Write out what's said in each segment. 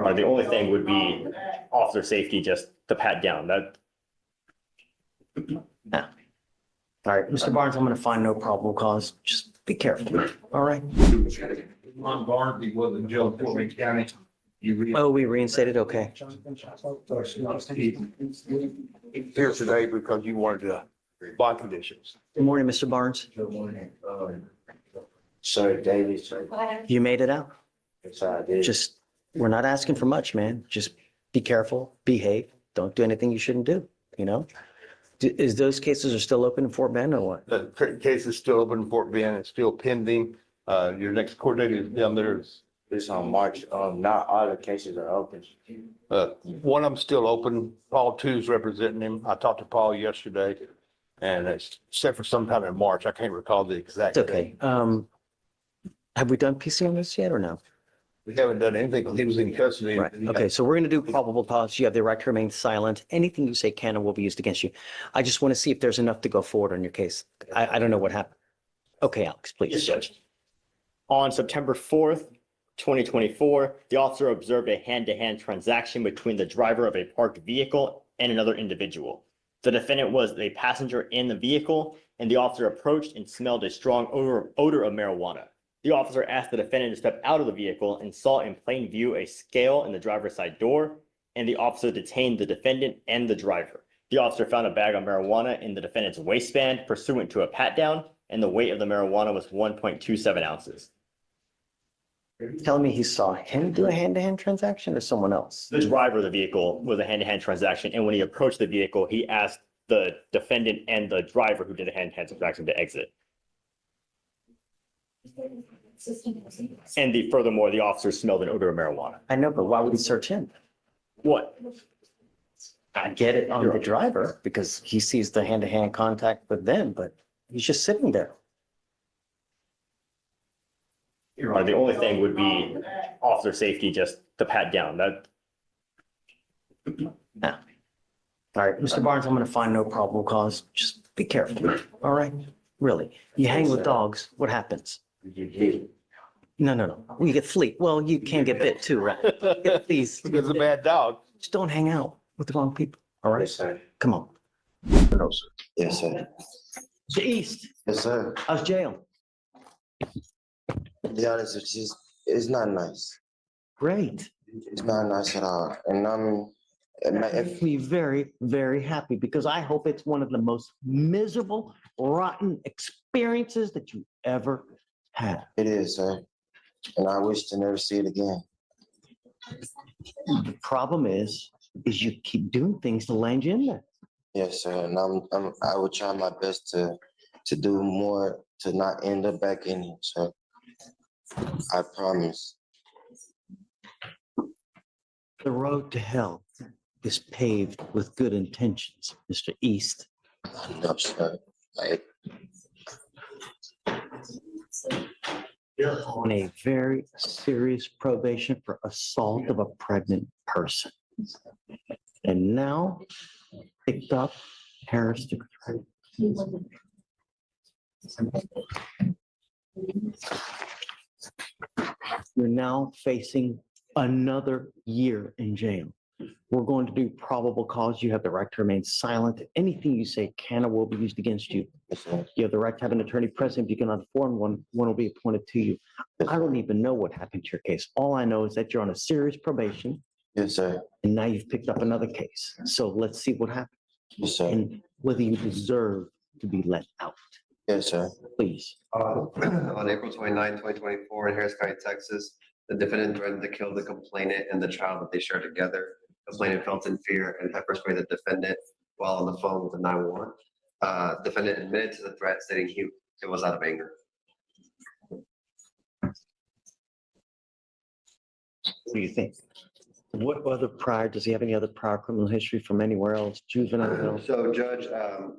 The only thing would be officer safety, just the pat down. That No. All right, Mr. Barnes, I'm going to find no probable cause. Just be careful. All right. On guard, he was in jail in Fort Wayne County. Oh, we reinstated? Okay. Here today because you wanted to bond conditions. Good morning, Mr. Barnes. Sir, Daily, sir. You made it out. Yes, I did. Just, we're not asking for much, man. Just be careful, behave. Don't do anything you shouldn't do, you know? Is those cases are still open in Fort Bend or what? The case is still open in Fort Bend. It's still pending. Your next court date is down there. It's on March. Not all the cases are open. One of them's still open. Paul Two's representing him. I talked to Paul yesterday. And it's set for sometime in March. I can't recall the exact It's date. okay. Have we done PC on this yet or no? We haven't done anything because he was in custody. Right. Okay. So we're going to do probable cause. You have the right to remain silent. Anything you say can and will be used against you. I just want to see if there's enough to go forward on your case. I don't know what happened. Okay, Alex, please. Yes, Judge. On September 4th, 2024, the officer observed a hand-to-hand transaction between the driver of a parked vehicle and another individual. The defendant was a passenger in the vehicle, and the officer approached and smelled a strong odor of marijuana. The officer asked the defendant to step out of the vehicle and saw in plain view a scale in the driver's side door, and the officer detained the defendant and the driver. The officer found a bag of marijuana in the defendant's waistband pursuant to a pat-down, and the weight of the marijuana was 1.27 ounces. Telling me he saw him do a hand-to-hand transaction or someone else? The driver of the vehicle was a hand-to-hand transaction, and when he approached the vehicle, he asked the defendant and the driver who did the hand-to-hand transaction to exit. And furthermore, the officer smelled an odor of marijuana. I know, but why would he search him? What? I get it on the driver because he sees the hand-to-hand contact with them, but he's just sitting there. The only thing would be officer safety, just the pat down. That No. All right, Mr. Barnes, I'm going to find no probable cause. Just be careful. All right? Really. You hang with dogs, what happens? No. Well, you get fleet. Well, you can get bit too, right? Please, It's a bad dog. just don't hang out with the wrong people. All right? Yes, sir. Come on. No, sir. Yes, sir. The East, Yes, sir. how's jail? To be honest, it's not nice. Great. It's not nice at all. And it Makes me very, very happy because I hope it's one of the most miserable, rotten experiences that you ever had. it is, sir. And I wish to never see it again. The problem is you keep doing things to land you in there. Yes, sir. And I will try my best to do more to not end up back in here, sir. I promise. The road to hell is paved with good intentions, Mr. East. No, sir. You're on a very serious probation for assault of a pregnant person. And now picked up Harris to You're now facing another year in jail. We're going to do probable cause. You have the right to remain silent. Anything you say can or will be used against you. Yes, sir. You have the right to have an attorney present. If you cannot afford one will be appointed to you. I don't even know what happened to your case. All I know is that you're on a serious probation Yes, sir. and now you've picked up another case. So let's see what happens Yes, sir. and whether you deserve to be let out. Yes, sir. Please. On April 29, 2024, in Harris County, Texas, the defendant threatened to kill the complainant and the child that they shared together. Complainant felt in fear and pepper sprayed the defendant while on the phone with the 911. Defendant admitted to the threat, stating it was out of anger. What do you think? What other prior, does he have any other prior criminal history from anywhere else, juvenile? So, Judge,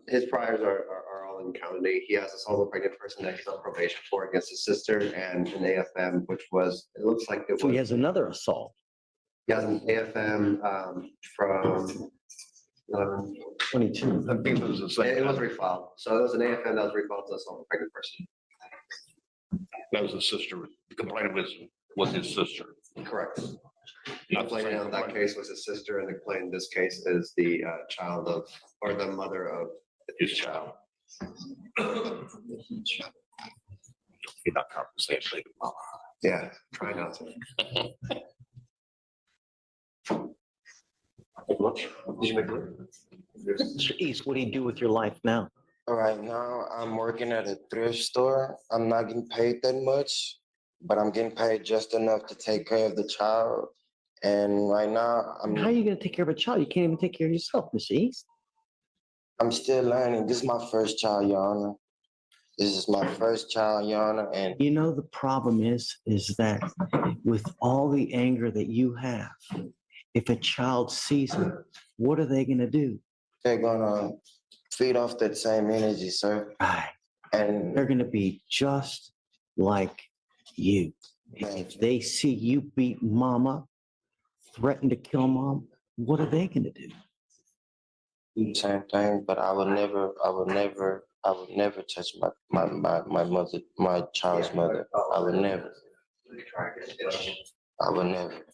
his priors are all in county. He has assault of a pregnant person that he's on probation for against his sister and an AFM, which was, it looks like it So he was, has another assault, he has an AFM from 22. I think it was the same. it was refiled. So it was an AFM that was refiled to assault of a pregnant person. That was the sister. The complaint was his sister. Correct. The complainant on that case was his sister, and the complainant in this case is the child of, or the mother of his child. You're not conversating. Yeah, try not to. Mr. East, what do you do with your life now? All right, now I'm working at a thrift store. I'm not getting paid that much, but I'm getting paid just enough to take care of the child. And right now, How are you gonna take care of a child? You can't even take care of yourself, Mr. East. I'm still learning. This is my first child, Your Honor. This is my first child, Your Honor, and You know, the problem is that with all the anger that you have, if a child sees it, what are they gonna do? they're gonna feed off that same energy, sir. Right. And They're gonna be just like you. If they see you beat mama, threaten to kill mom, what are they gonna do? same thing, but I would never touch my mother, my child's mother. I would never. I would never.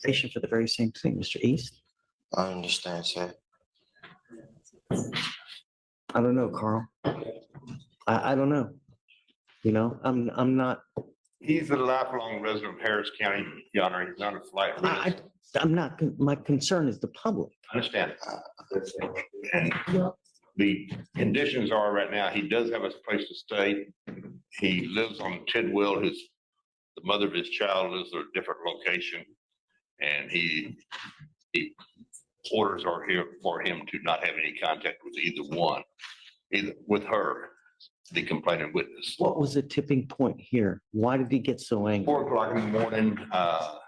Patient for the very same thing, Mr. East. I understand, sir. I don't know, Carl. I don't know. You know, I'm not, He's a lifelong resident of Harris County, Your Honor. He's not a flight risk. I'm not, my concern is the public. I understand. And the conditions are right now, he does have a place to stay. He lives on Tidwell. The mother of his child lives at a different location. And he orders are here for him to not have any contact with either one, either with her, the complaining witness. What was the tipping point here? Why did he get so angry? 4 o'clock in the morning,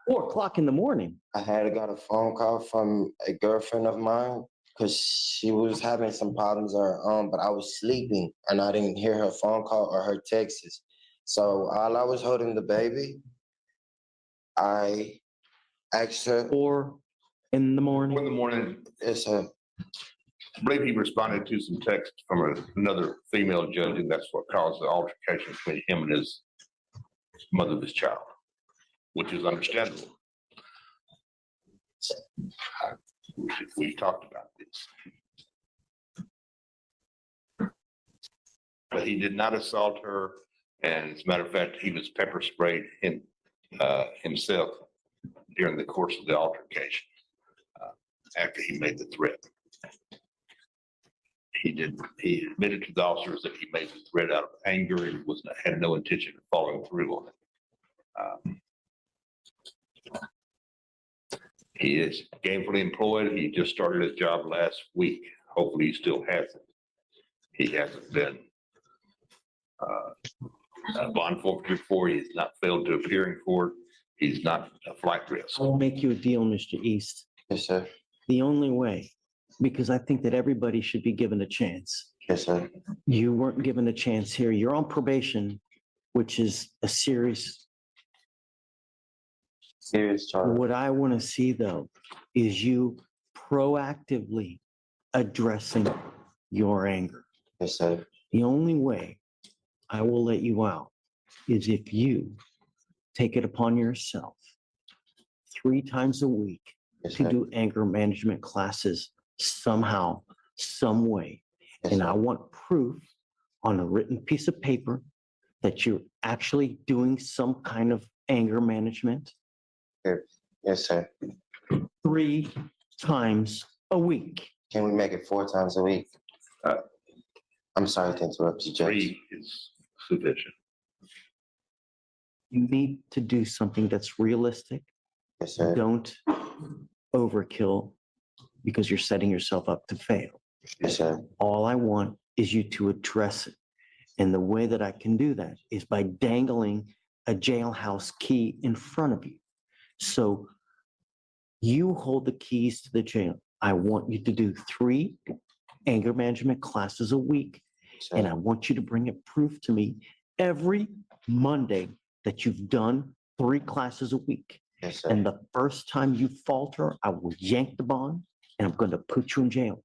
4 o'clock in the morning. I had got a phone call from a girlfriend of mine because she was having some problems of her own, but I was sleeping and I didn't hear her phone call or her texts. So while I was holding the baby, I asked her, 4 in the morning. 4 in the morning, yes, sir. I believe he responded to some text from another female judge, and that's what caused the altercation between him and his mother of his child, which is understandable. We talked about this. But he did not assault her, and as a matter of fact, he was pepper sprayed himself during the course of the altercation after he made the threat. He admitted to the officers that he made the threat out of anger and had no intention of following through on it. He is gainfully employed. He just started his job last week. Hopefully he still has it. He hasn't been bond forfeiture for. He has not failed to appear in court. He's not a flight risk. I'll make you a deal, Mr. East. Yes, sir. The only way, because I think that everybody should be given a chance. Yes, sir. You weren't given a chance here. You're on probation, which is a serious. Serious charge. What I want to see though, is you proactively addressing your anger. Yes, sir. The only way I will let you out is if you take it upon yourself 3 times a week Yes, to sir. do anger management classes somehow, some way. Yes, And sir. I want proof on a written piece of paper that you're actually doing some kind of anger management Yes, sir. 3 times a week. Can we make it 4 times a week? I'm sorry to interrupt you, Judge. 3 is sufficient. You need to do something that's realistic. Yes, sir. Don't overkill because you're setting yourself up to fail. Yes, sir. All I want is you to address it. And the way that I can do that is by dangling a jailhouse key in front of you. So you hold the keys to the jail. I want you to do 3 anger management classes a week. Yes, sir. And I want you to bring a proof to me every Monday that you've done 3 classes a week. Yes, sir. And the first time you falter, I will yank the bond and I'm going to put you in jail.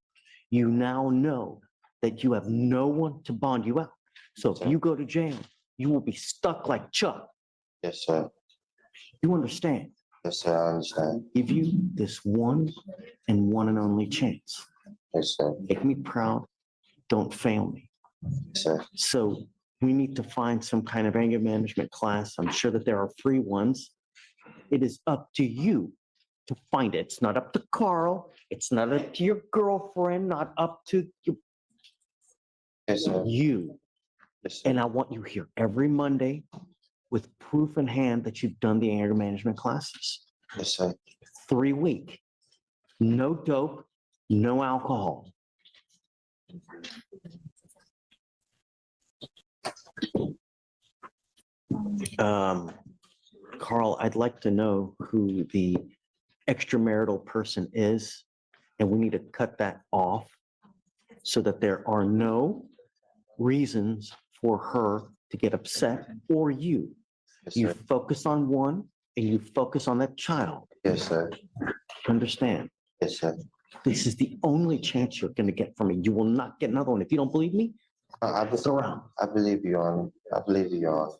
You now know that you have no one to bond you out. So if Sir. you go to jail, you will be stuck like Chuck. Yes, sir. You understand? Yes, sir, I understand. Give you this one and one and only chance. Yes, sir. Make me proud. Don't fail me. Yes, sir. So we need to find some kind of anger management class. I'm sure that there are free ones. It is up to you to find it. It's not up to Carl. It's not up to your girlfriend, not up to Yes, sir. you. Yes, sir. And I want you here every Monday with proof in hand that you've done the anger management classes. Yes, sir. 3 week. No dope, no alcohol. Carl, I'd like to know who the extramarital person is, and we need to cut that off so that there are no reasons for her to get upset or you. Yes, You sir. focus on one and you focus on that child. Yes, sir. Understand? Yes, sir. This is the only chance you're going to get from me. You will not get another one. If you don't believe me, look around. I believe you on. I believe you on.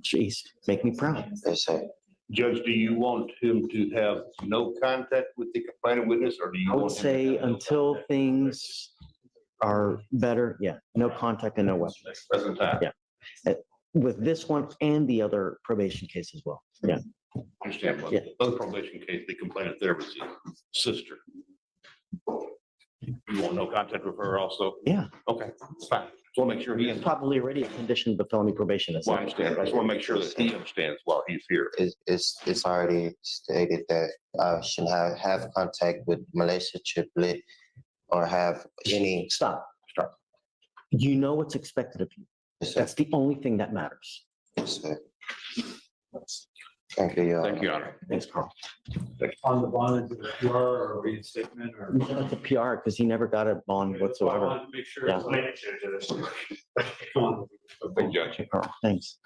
Jeez, make me proud. Yes, sir. Judge, do you want him to have no contact with the complaining witness, or do you I would want him to say have no until contact? things are better, yeah, no contact and no weapons. Present time. Yeah. With this one and the other probation case as well. Yeah. Understand, but Yeah. other probation case, the complainant there was his sister. You want no contact with her also? Yeah. Okay, it's fine. Just want to make sure he, It's probably already a condition of the felony probation. That's well, I understand. I just want to make sure that he understands while he's here. It's already stated that I shouldn't have contact with Malaysia triplet or have any. Stop. You know what's expected of you. Yes, sir. That's the only thing that matters. Yes, sir. Thank you, Your Honor. Thank you, Your Honor. Thanks, Carl. On the bond, is it a PR or a reinstatement or? It's a PR because he never got a bond I whatsoever. wanted to make sure. Yeah. Thank you, Judge. Okay, Carl, thanks.